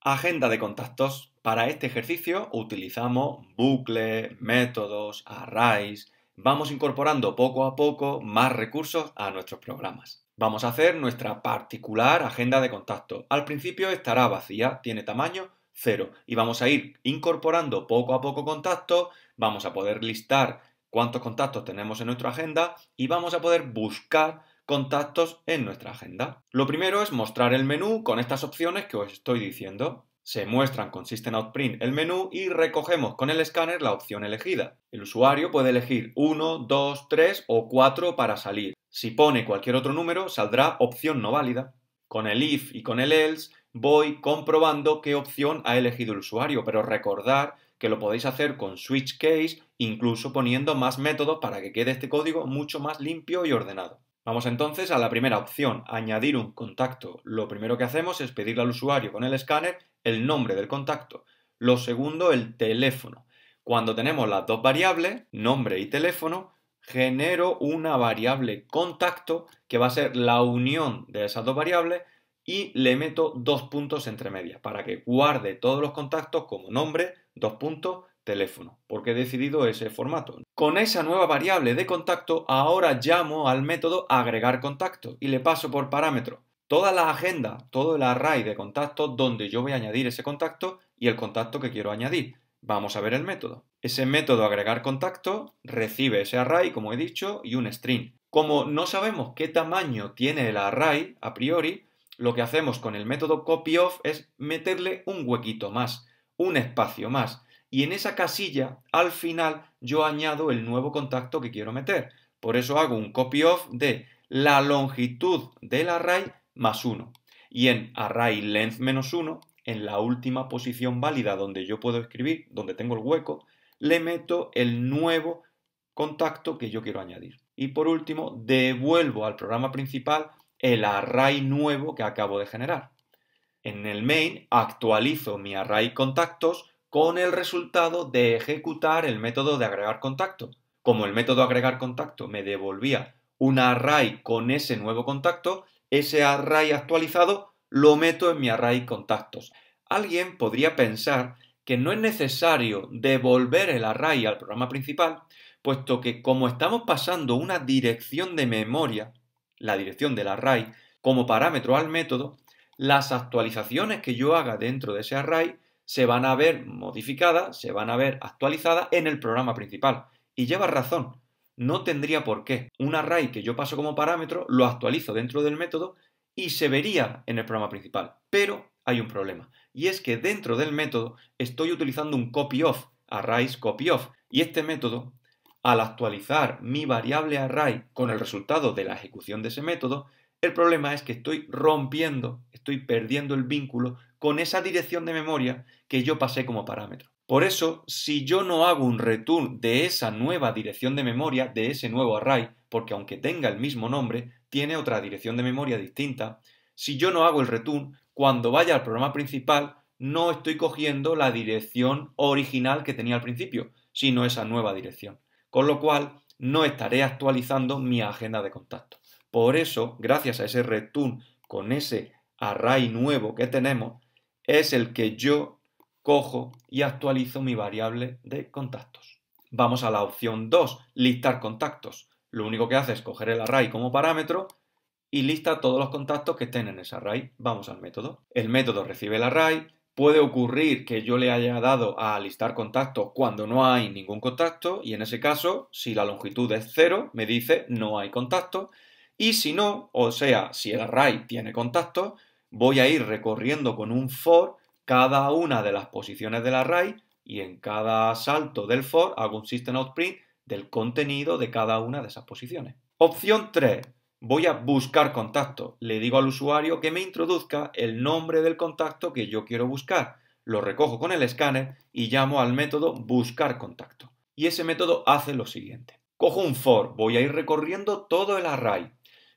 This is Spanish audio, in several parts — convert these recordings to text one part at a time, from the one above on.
Agenda de contactos. Para este ejercicio utilizamos bucles, métodos, arrays. Vamos incorporando poco a poco más recursos a nuestros programas. Vamos a hacer nuestra particular agenda de contactos. Al principio estará vacía, tiene tamaño 0 y vamos a ir incorporando poco a poco contactos. Vamos a poder listar cuántos contactos tenemos en nuestra agenda y vamos a poder buscar contactos en nuestra agenda. Lo primero es mostrar el menú con estas opciones que os estoy diciendo. Se muestran con System Out Print el menú y recogemos con el escáner la opción elegida. El usuario puede elegir 1, 2, 3 o 4 para salir. Si pone cualquier otro número, saldrá opción no válida. Con el if y con el else voy comprobando qué opción ha elegido el usuario, pero recordad que lo podéis hacer con switch case, incluso poniendo más métodos para que quede este código mucho más limpio y ordenado. Vamos entonces a la primera opción, añadir un contacto. Lo primero que hacemos es pedirle al usuario con el escáner el nombre del contacto. Lo segundo, el teléfono. Cuando tenemos las dos variables, nombre y teléfono, genero una variable contacto que va a ser la unión de esas dos variables y le meto dos puntos entre medias para que guarde todos los contactos como nombre, dos puntos, teléfono, porque he decidido ese formato. Con esa nueva variable de contacto, ahora llamo al método agregar contacto y le paso por parámetro toda la agenda, todo el array de contactos donde yo voy a añadir ese contacto y el contacto que quiero añadir. Vamos a ver el método. Ese método agregar contacto recibe ese array, como he dicho, y un string. Como no sabemos qué tamaño tiene el array a priori, lo que hacemos con el método copyof es meterle un huequito más, un espacio más. Y en esa casilla, al final, yo añado el nuevo contacto que quiero meter. Por eso hago un copyof de la longitud del array más 1. Y en array length menos 1, en la última posición válida donde yo puedo escribir, donde tengo el hueco, le meto el nuevo contacto que yo quiero añadir. Y por último, devuelvo al programa principal el array nuevo que acabo de generar. En el main actualizo mi array contactos con el resultado de ejecutar el método de agregar contacto. Como el método agregar contacto me devolvía un array con ese nuevo contacto, ese array actualizado lo meto en mi array contactos. Alguien podría pensar que no es necesario devolver el array al programa principal, puesto que como estamos pasando una dirección de memoria, la dirección del array, como parámetro al método, las actualizaciones que yo haga dentro de ese array se van a ver modificadas, se van a ver actualizadas en el programa principal. Y lleva razón, no tendría por qué. Un array que yo paso como parámetro lo actualizo dentro del método y se vería en el programa principal. Pero hay un problema, y es que dentro del método estoy utilizando un copyof, arrays copyof, y este método, al actualizar mi variable array con el resultado de la ejecución de ese método, el problema es que estoy rompiendo, estoy perdiendo el vínculo con esa dirección de memoria que yo pasé como parámetro. Por eso, si yo no hago un return de esa nueva dirección de memoria, de ese nuevo array, porque aunque tenga el mismo nombre, tiene otra dirección de memoria distinta, si yo no hago el return, cuando vaya al programa principal, no estoy cogiendo la dirección original que tenía al principio, sino esa nueva dirección. Con lo cual, no estaré actualizando mi agenda de contacto. Por eso, gracias a ese return con ese array nuevo que tenemos, es el que yo cojo y actualizo mi variable de contactos. Vamos a la opción 2, listar contactos. Lo único que hace es coger el array como parámetro y lista todos los contactos que estén en ese array. Vamos al método. El método recibe el array. Puede ocurrir que yo le haya dado a listar contactos cuando no hay ningún contacto y en ese caso, si la longitud es 0, me dice no hay contacto. Y si no, o sea, si el array tiene contactos, voy a ir recorriendo con un for cada una de las posiciones del array y en cada salto del for hago un system out print del contenido de cada una de esas posiciones. Opción 3. Voy a buscar contacto. Le digo al usuario que me introduzca el nombre del contacto que yo quiero buscar. Lo recojo con el escáner y llamo al método buscar contacto. Y ese método hace lo siguiente. Cojo un for, voy a ir recorriendo todo el array.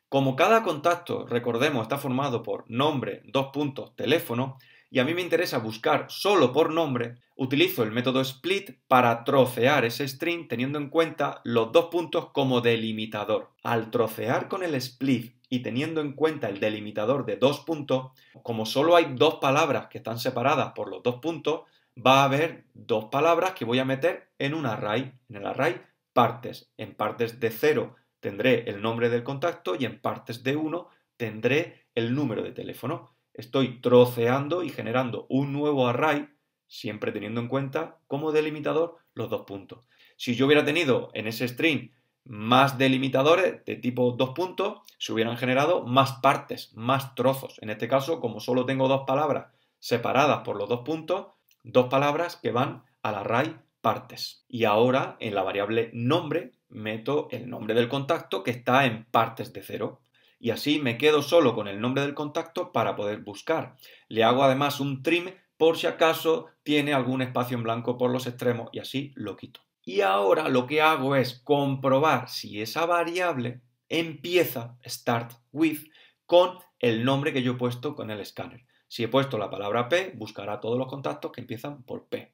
Como cada contacto, recordemos, está formado por nombre, dos puntos, teléfono, y a mí me interesa buscar solo por nombre, utilizo el método split para trocear ese string teniendo en cuenta los dos puntos como delimitador. Al trocear con el split y teniendo en cuenta el delimitador de 2 puntos, como solo hay 2 palabras que están separadas por los 2 puntos, va a haber 2 palabras que voy a meter en un array, en el array partes. En partes de 0 tendré el nombre del contacto y en partes de 1 tendré el número de teléfono. Estoy troceando y generando un nuevo array, siempre teniendo en cuenta como delimitador los 2 puntos. Si yo hubiera tenido en ese string más delimitadores de tipo 2 puntos, se hubieran generado más partes, más trozos. En este caso, como solo tengo 2 palabras separadas por los 2 puntos, 2 palabras que van al array partes. Y ahora en la variable nombre meto el nombre del contacto que está en partes de 0. Y así me quedo solo con el nombre del contacto para poder buscar. Le hago además un trim por si acaso tiene algún espacio en blanco por los extremos y así lo quito. Y ahora lo que hago es comprobar si esa variable empieza, start with, con el nombre que yo he puesto con el escáner. Si he puesto la palabra P, buscará todos los contactos que empiezan por P.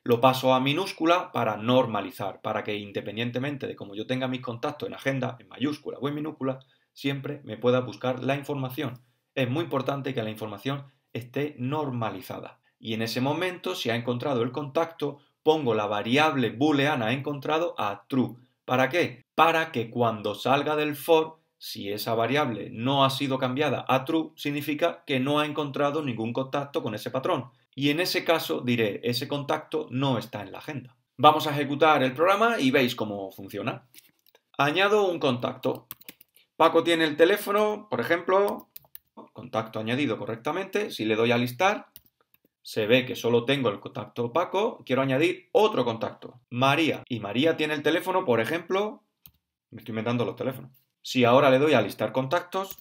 Lo paso a minúscula para normalizar, para que independientemente de cómo yo tenga mis contactos en agenda, en mayúscula o en minúscula, siempre me pueda buscar la información. Es muy importante que la información esté normalizada. Y en ese momento, si ha encontrado el contacto, pongo la variable booleana encontrado a true. ¿Para qué? Para que cuando salga del for, si esa variable no ha sido cambiada a true, significa que no ha encontrado ningún contacto con ese patrón. Y en ese caso diré, ese contacto no está en la agenda. Vamos a ejecutar el programa y veis cómo funciona. Añado un contacto. Paco tiene el teléfono, por ejemplo, contacto añadido correctamente. Si le doy a listar, se ve que solo tengo el contacto Paco. Quiero añadir otro contacto, María. Y María tiene el teléfono, por ejemplo, me estoy inventando los teléfonos. Si ahora le doy a listar contactos,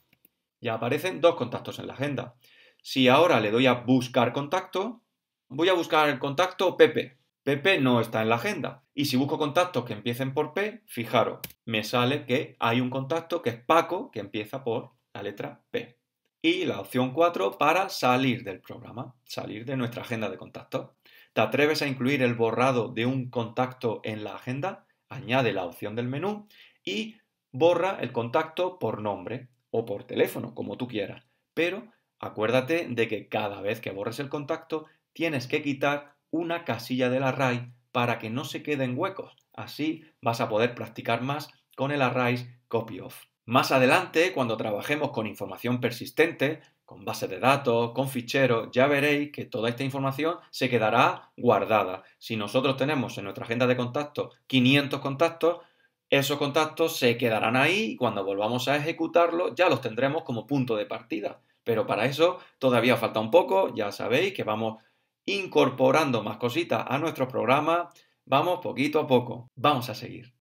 ya aparecen 2 contactos en la agenda. Si ahora le doy a buscar contacto, voy a buscar el contacto Pepe. Pepe no está en la agenda. Y si busco contactos que empiecen por P, fijaros, me sale que hay un contacto que es Paco, que empieza por la letra P. Y la opción 4 para salir del programa, salir de nuestra agenda de contactos. ¿Te atreves a incluir el borrado de un contacto en la agenda? Añade la opción del menú y borra el contacto por nombre o por teléfono, como tú quieras. Pero acuérdate de que cada vez que borres el contacto tienes que quitar una casilla del array para que no se queden huecos. Así vas a poder practicar más con el array copyof. Más adelante, cuando trabajemos con información persistente, con bases de datos, con ficheros, ya veréis que toda esta información se quedará guardada. Si nosotros tenemos en nuestra agenda de contactos 500 contactos, esos contactos se quedarán ahí y cuando volvamos a ejecutarlos ya los tendremos como punto de partida. Pero para eso todavía falta un poco, ya sabéis que vamos incorporando más cositas a nuestro programa, vamos poquito a poco, vamos a seguir.